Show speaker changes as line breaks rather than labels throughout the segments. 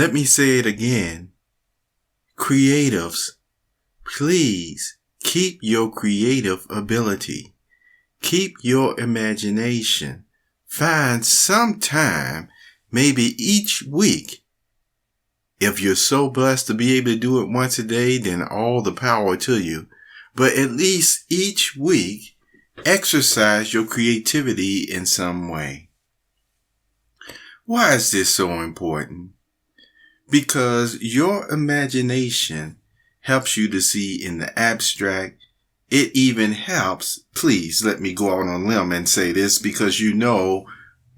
Let me say it again. Creatives, please keep your creative ability. Keep your imagination. Find some time, maybe each week. If you're so blessed to be able to do it once a day, then all the power to you. But at least each week, exercise your creativity in some way. Why is this so important? Because your imagination helps you to see in the abstract. It even helps, please let me go out on a limb and say this, because you know,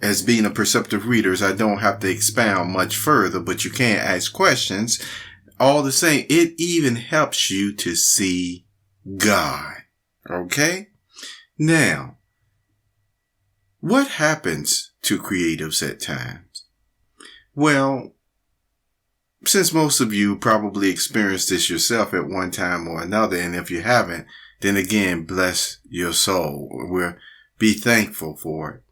as being a perceptive reader, I don't have to expound much further, but you can ask questions. All the same, it even helps you to see God. Okay? Now, what happens to creatives at times? Well, since most of you probably experienced this yourself at one time or another, and if you haven't, then again, bless your soul. Be thankful for it.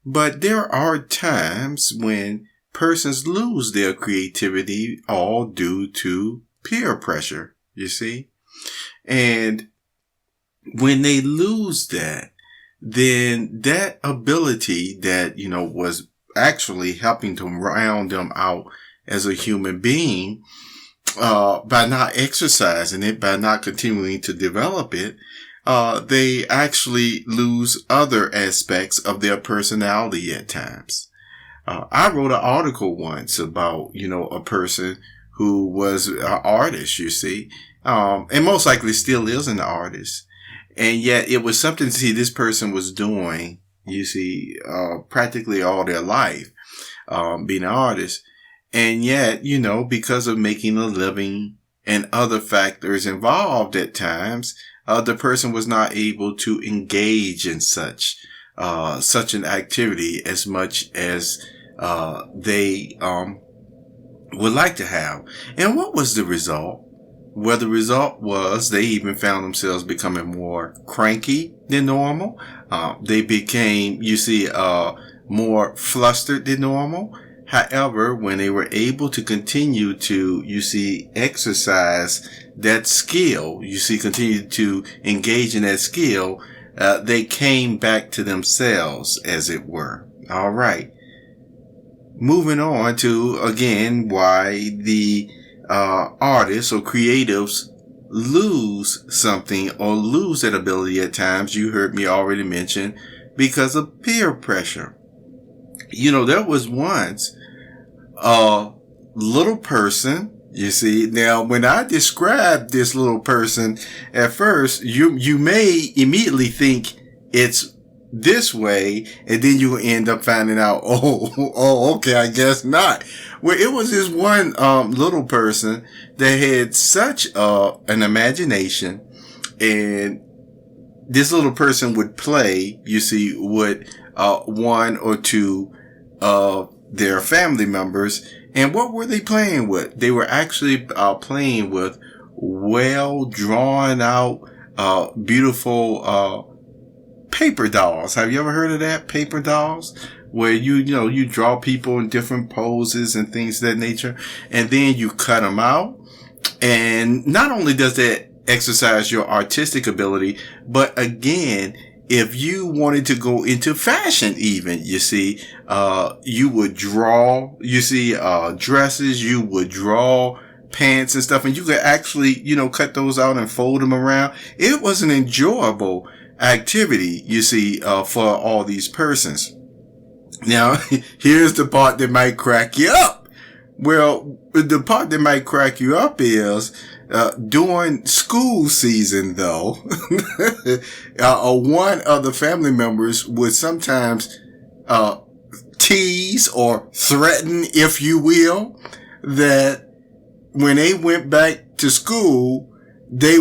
But there are times when persons lose their creativity, all due to peer pressure, you see? And when they lose that, then that ability that, was actually helping to round them out as a human being, by not exercising it, by not continuing to develop it, they actually lose other aspects of their personality at times. I wrote an article once about, a person who was an artist, you see, and most likely still is an artist. And yet it was something, this person was doing, you see, practically all their life, being an artist. And yet, because of making a living and other factors involved at times, the person was not able to engage in such an activity as much as they would like to have. And what was the result? Well, the result was they even found themselves becoming more cranky than normal. They became, more flustered than normal. However, when they were able to continue to, exercise that skill, continue to engage in that skill, they came back to themselves, as it were. All right. Moving on to, again, why the artists or creatives lose something or lose that ability at times. You heard me already mention because of peer pressure. There was once a little person, now when I describe this little person at first, you may immediately think it's this way, and then you end up finding out, okay, I guess not. Well, it was this one little person that had such an imagination, and this little person would play, with one or two of their family members. And what were they playing with? They were actually playing with well drawn out, beautiful paper dolls. Have you ever heard of that? Paper dolls? Where you draw people in different poses and things of that nature, and then you cut them out. And not only does that exercise your artistic ability, but again, if you wanted to go into fashion even, you would draw, dresses, you would draw pants and stuff, and you could actually, cut those out and fold them around. It was an enjoyable activity, for all these persons. Now, here's the part that might crack you up. Well, the part that might crack you up is, during school season, though, one of the family members would sometimes, tease or threaten, if you will, that when they went back to school, they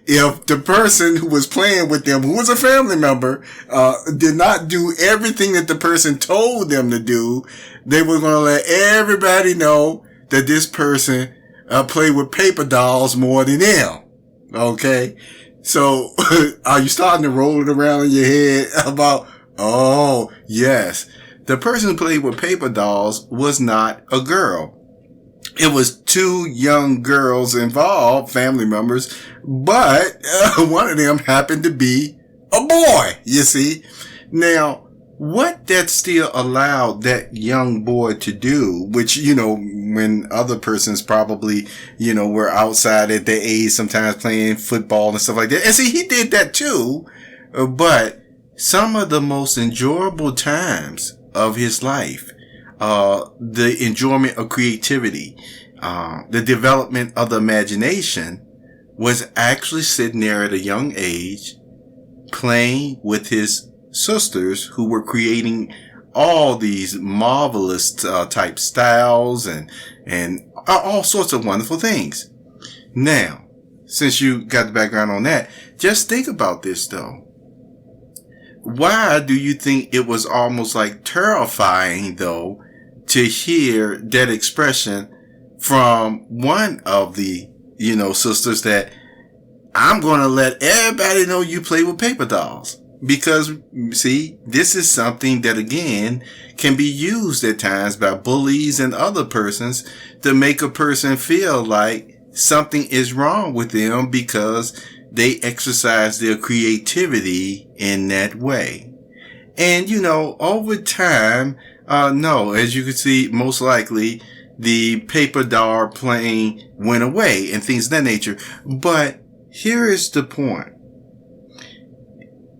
if the person who was playing with them, who was a family member, did not do everything that the person told them to do, they were going to let everybody know that this person played with paper dolls more than them. Okay? So, are you starting to roll it around in your head about, oh, yes, the person who played with paper dolls was not a girl. It was two young girls involved, family members, but one of them happened to be a boy, you see. Now, what that still allowed that young boy to do, which, when other persons probably, were outside at their age, sometimes playing football and stuff like that. And see, he did that too, but some of the most enjoyable times of his life, the enjoyment of creativity, the development of the imagination was actually sitting there at a young age playing with his sisters who were creating all these marvelous type styles and all sorts of wonderful things. Now, since you got the background on that, just think about this though. Why do you think it was almost like terrifying though to hear that expression from one of the, sisters that I'm going to let everybody know you play with paper dolls? Because, see, this is something that, again, can be used at times by bullies and other persons to make a person feel like something is wrong with them because they exercise their creativity in that way. And, over time, no, as you can see, most likely the paper doll playing went away and things of that nature. But here is the point.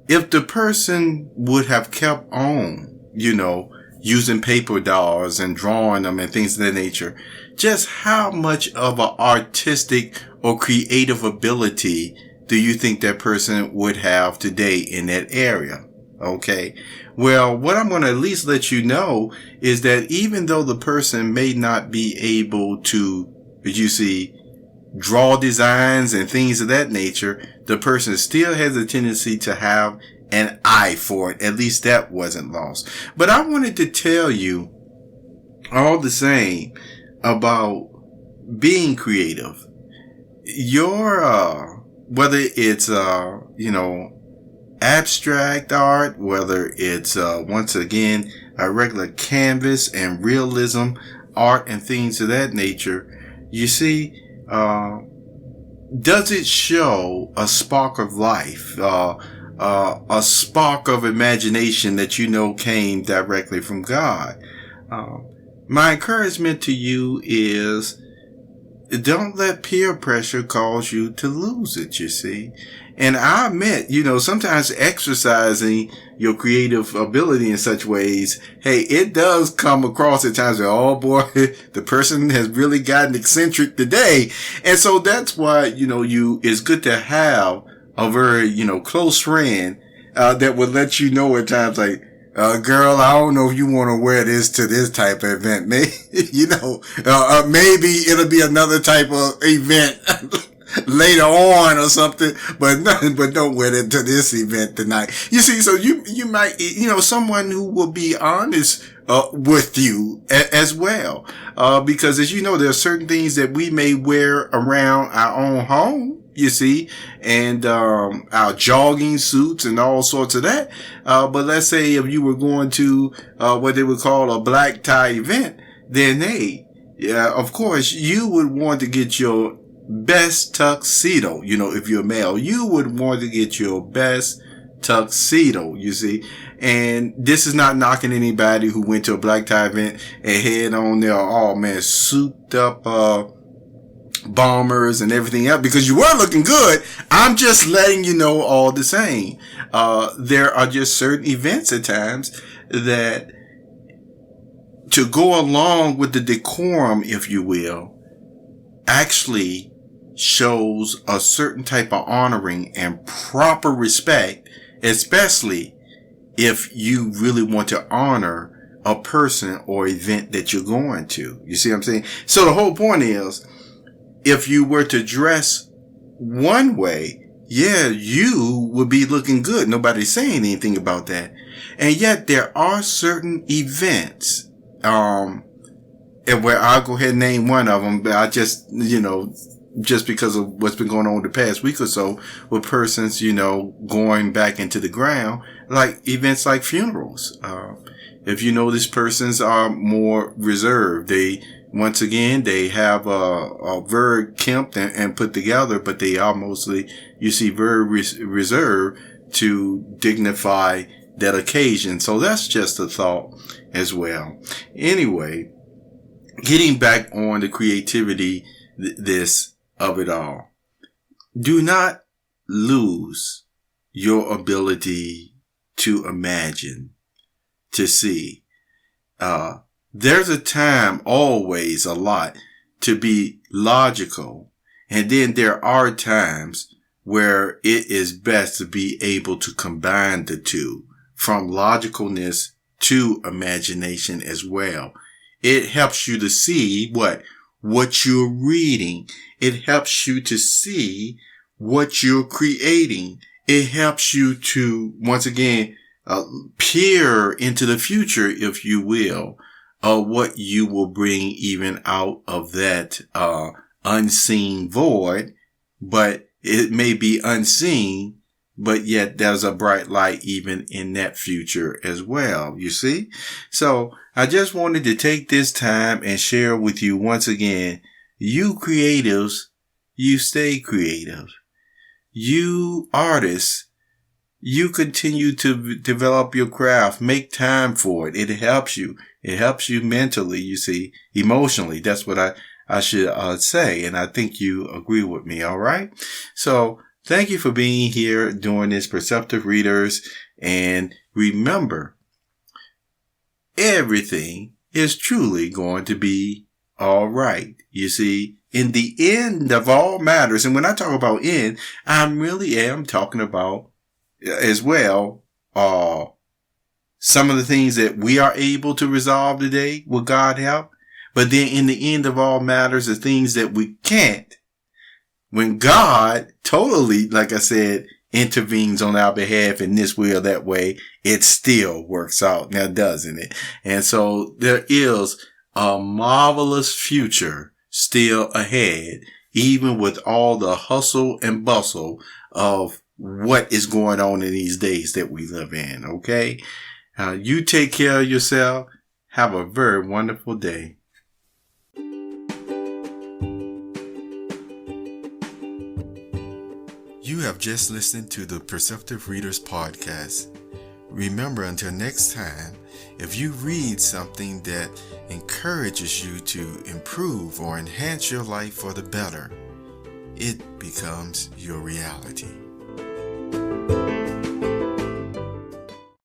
If the person would have kept on, using paper dolls and drawing them and things of that nature, just how much of an artistic or creative ability do you think that person would have today in that area? Okay. Well, what I'm going to at least let you know is that even though the person may not be able to, as you see, draw designs and things of that nature, the person still has a tendency to have an eye for it. At least that wasn't lost. But I wanted to tell you all the same about being creative. Your, whether it's, abstract art, whether it's, once again, a regular canvas and realism art and things of that nature, you see, does it show a spark of life, a spark of imagination that came directly from God? My encouragement to you is don't let peer pressure cause you to lose it, you see. And I admit, sometimes exercising your creative ability in such ways, hey, it does come across at times that, oh boy, the person has really gotten eccentric today. And so that's why, it's good to have a very, close friend, that would let you know at times like, girl, I don't know if you want to wear this to this type of event. Maybe, maybe it'll be another type of event later on or something, but don't wear it to this event tonight. You see, so you might, someone who will be honest, with you as well. Because as you know, there are certain things that we may wear around our own home, you see, and, our jogging suits and all sorts of that. But let's say if you were going to, what they would call a black tie event, then hey, yeah, of course you would want to get your best tuxedo. If you're a male, you would want to get your best tuxedo, you see. And this is not knocking anybody who went to a black tie event and had on their, oh man, souped up, bombers and everything else, because you were looking good. I'm just letting you know all the same. There are just certain events at times that to go along with the decorum, if you will, actually shows a certain type of honoring and proper respect, especially if you really want to honor a person or event that you're going to. You see what I'm saying? So the whole point is, if you were to dress one way, yeah, you would be looking good. Nobody's saying anything about that. And yet there are certain events, and where I'll go ahead and name one of them, but I just, just because of what's been going on the past week or so with persons, going back into the ground, like events like funerals. If persons are more reserved, they once again, they have a very kempt and put together, but they are mostly, you see, very reserved to dignify that occasion. So that's just a thought as well. Anyway, getting back on the creativity, this of it all. Do not lose your ability to imagine, to see. There's a time, always a lot, to be logical. And then there are times where it is best to be able to combine the two, from logicalness to imagination as well. It helps you to see what you're reading. It helps you to see what you're creating. It helps you to, once again, peer into the future, if you will, what you will bring even out of that unseen void. But it may be unseen, but yet there's a bright light even in that future as well, you see? So I just wanted to take this time and share with you once again, you creatives, you stay creative. You artists, you continue to develop your craft, make time for it. It helps you. It helps you mentally, you see, emotionally. That's what I should say. And I think you agree with me. All right. So thank you for being here during this Perceptive Readers. And remember, everything is truly going to be all right. You see, in the end of all matters. And when I talk about end, I really am talking about as well, some of the things that we are able to resolve today with God help. But then in the end of all matters, the things that we can't, when God totally, like I said, intervenes on our behalf in this way or that way, it still works out now, doesn't it? And so there is a marvelous future still ahead, even with all the hustle and bustle of what is going on in these days that we live in. Okay. You take care of yourself. Have a very wonderful day. You have just listened to the Perceptive Readers podcast. Remember, until next time, if you read something that encourages you to improve or enhance your life for the better, it becomes your reality.